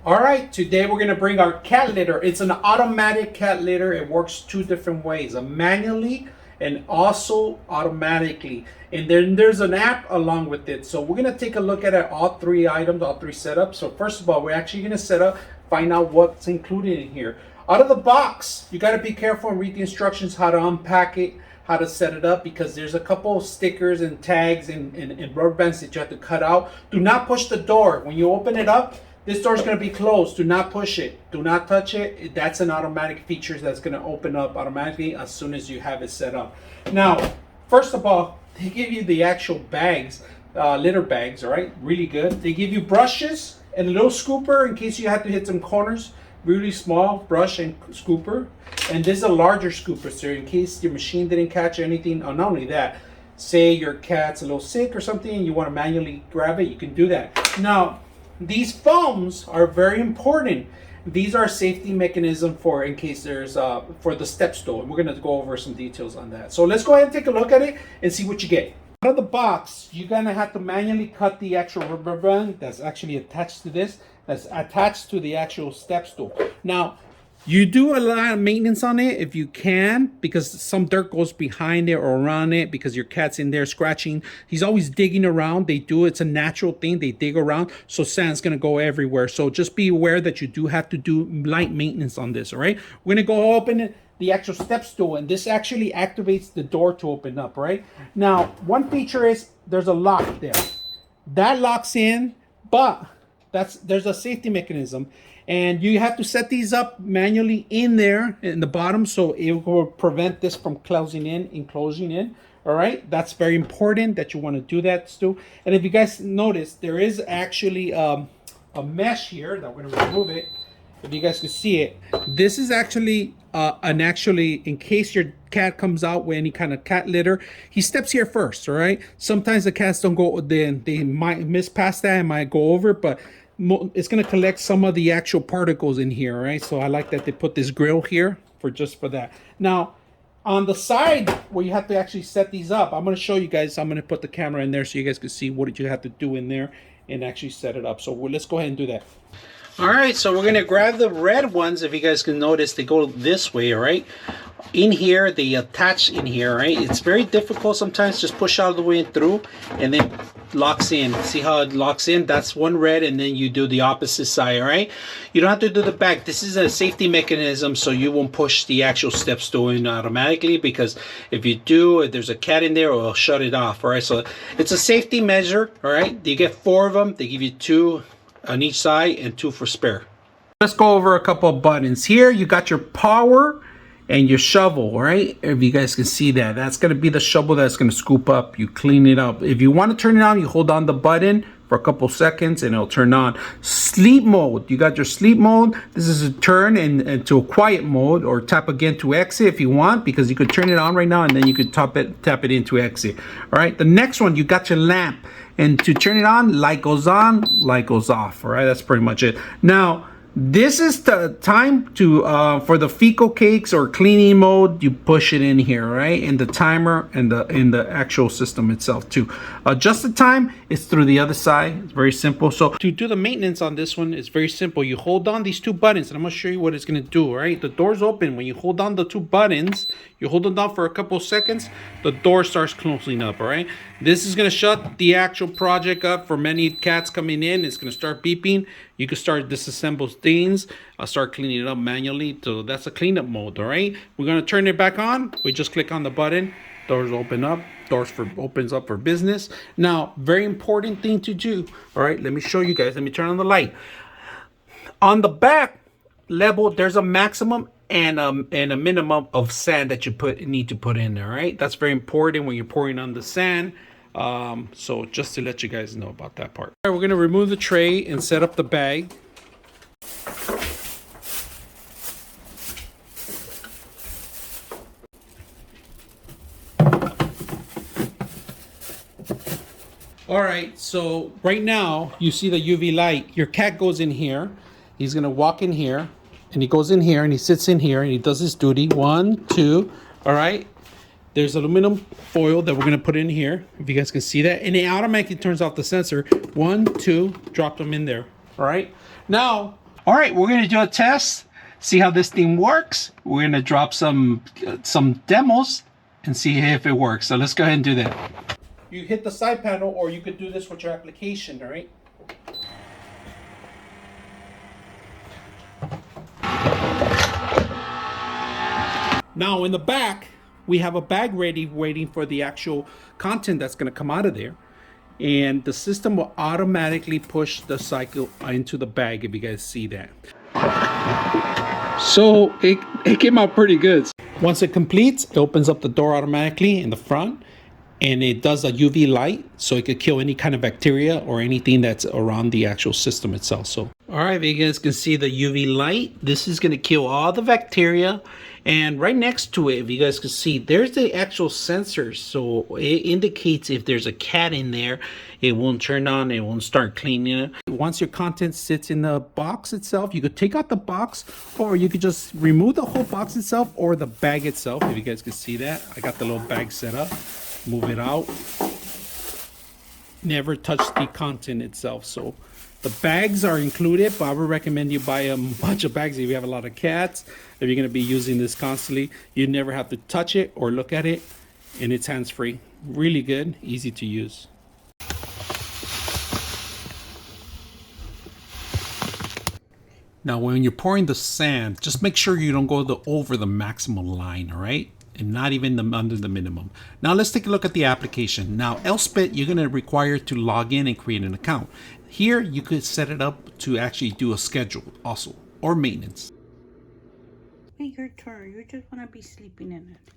All right, today we're gonna bring our cat litter. It's an automatic cat litter. It works two different ways, a manually and also automatically. And then there's an app along with it. So we're gonna take a look at it, all three items, all three setups. So first of all, we're actually gonna set up, find out what's included in here. Out of the box, you gotta be careful and read the instructions, how to unpack it, how to set it up, because there's a couple of stickers and tags and rubber bands that you have to cut out. Do not push the door. When you open it up, this door is going to be closed. Do not push it. Do not touch it. That's an automatic feature that's going to open up automatically as soon as you have it set up. Now, first of all, they give you the actual bags, litter bags, all right? Really good. They give you brushes and a little scooper in case you have to hit some corners. Really small brush and scooper. And this is a larger scooper, so in case your machine didn't catch anything. Oh, not only that, say your cat's a little sick or something and you want to manually grab it, you can do that. Now, these foams are very important. These are a safety mechanism for in case there's for the step stool. And we're going to go over some details on that. So let's go ahead and take a look at it and see what you get. Out of the box, you're going to have to manually cut the actual rubber band that's actually attached to this. That's attached to the actual step stool. Now, you do a lot of maintenance on it if you can, because some dirt goes behind it or around it because your cat's in there scratching. He's always digging around. They do. It's a natural thing. They dig around. So sand's going to go everywhere. So just be aware that you do have to do light maintenance on this. All right. We're going to go open the actual step stool, and this actually activates the door to open up. Right. Now, one feature is there's a lock there. That locks in, but there's a safety mechanism. And you have to set these up manually in there in the bottom, so it will prevent this from closing in and closing in. All right, that's very important that you want to do that, Stu. And if you guys notice, there is actually a mesh here that we're going to remove it. If you guys can see it, this is actually in case your cat comes out with any kind of cat litter, he steps here first. All right. Sometimes the cats don't go, then they might miss past that and might go over, but it's going to collect some of the actual particles in here, right? So I like that they put this grill here for that. Now, on the side where you have to actually set these up, I'm going to show you guys. I'm going to put the camera in there so you guys can see what you have to do in there and actually set it up. So let's go ahead and do that. All right, so we're going to grab the red ones. If you guys can notice, they go this way, all right? In here, they attach in here, right? It's very difficult sometimes. Just push all the way and through, and then locks in. See how it locks in? That's one red, and then you do the opposite side, all right? You don't have to do the back. This is a safety mechanism, so you won't push the actual step stool in automatically, because if you do, if there's a cat in there, it'll shut it off, all right? So it's a safety measure, all right? You get 4 of them. They give you 2 on each side and 2 for spare. Let's go over a couple of buttons. Here you got your power and your shovel, right? If you guys can see that, that's going to be the shovel that's going to scoop up. You clean it up. If you want to turn it on, you hold on the button for a couple seconds and it'll turn on. Sleep mode, you got your sleep mode. This is a turn into a quiet mode, or tap again to exit if you want, because you could turn it on right now and then you could tap it into exit. All right, the next one, you got your lamp, and to turn it on, goes on, light goes off. All right, that's pretty much it. Now, this is the time to for the fecal cakes or cleaning mode. You push it in here, right? In the timer and in the actual system itself too. Adjust the time, it's through the other side. It's very simple. So to do the maintenance on this one, it's very simple. You hold on these 2 buttons, and I'm gonna show you what it's gonna do. All right, the door's open. When you hold on the 2 buttons, you hold them down for a couple seconds, the door starts closing up. All right, this is gonna shut the actual project up for many cats coming in. It's gonna start beeping. You can start disassemble things. I'll start cleaning it up manually. So that's a cleanup mode. All right, we're gonna turn it back on. We just click on the button. Doors open up. Opens up for business. Now, very important thing to do. All right, let me show you guys. Let me turn on the light. On the back level, there's a maximum and a minimum of sand that you need to put in there. All right, that's very important when you're pouring on the sand. So just to let you guys know about that part. All right, we're gonna remove the tray and set up the bag. All right, so right now you see the UV light. Your cat goes in here. He's gonna walk in here, and he goes in here and he sits in here and he does his duty. 1, 2. All right. There's aluminum foil that we're gonna put in here, if you guys can see that, and it automatically turns off the sensor. 1, 2, drop them in there. All right. Now All right, we're gonna do a test, see how this thing works. We're gonna drop some demos and see if it works. So let's go ahead and do that. You hit the side panel, or you could do this with your application, all right? Now in the back, we have a bag ready waiting for the actual content that's gonna come out of there. And the system will automatically push the cycle into the bag, if you guys see that. So it came out pretty good. Once it completes, it opens up the door automatically in the front, and it does a UV light, so it could kill any kind of bacteria or anything that's around the actual system itself. So, all right, you guys can see the UV light. This is gonna kill all the bacteria. And right next to it, if you guys can see, there's the actual sensors. So it indicates if there's a cat in there, it won't turn on, it won't start cleaning it. Once your content sits in the box itself, you could take out the box, or you could just remove the whole box itself or the bag itself. If you guys can see that, I got the little bag set up. Move it out. Never touch the content itself. So the bags are included, but I would recommend you buy a bunch of bags if you have a lot of cats. If you're going to be using this constantly, you never have to touch it or look at it, and it's hands-free. Really good, easy to use. Now, when you're pouring the sand, just make sure you don't go over the maximum line, all right? And not even under the minimum. Now let's take a look at the application. Now Elspeth, you're going to require to log in and create an account. Here you could set it up to actually do a schedule also, or maintenance. Wait, your turn. You just want to be sleeping in it.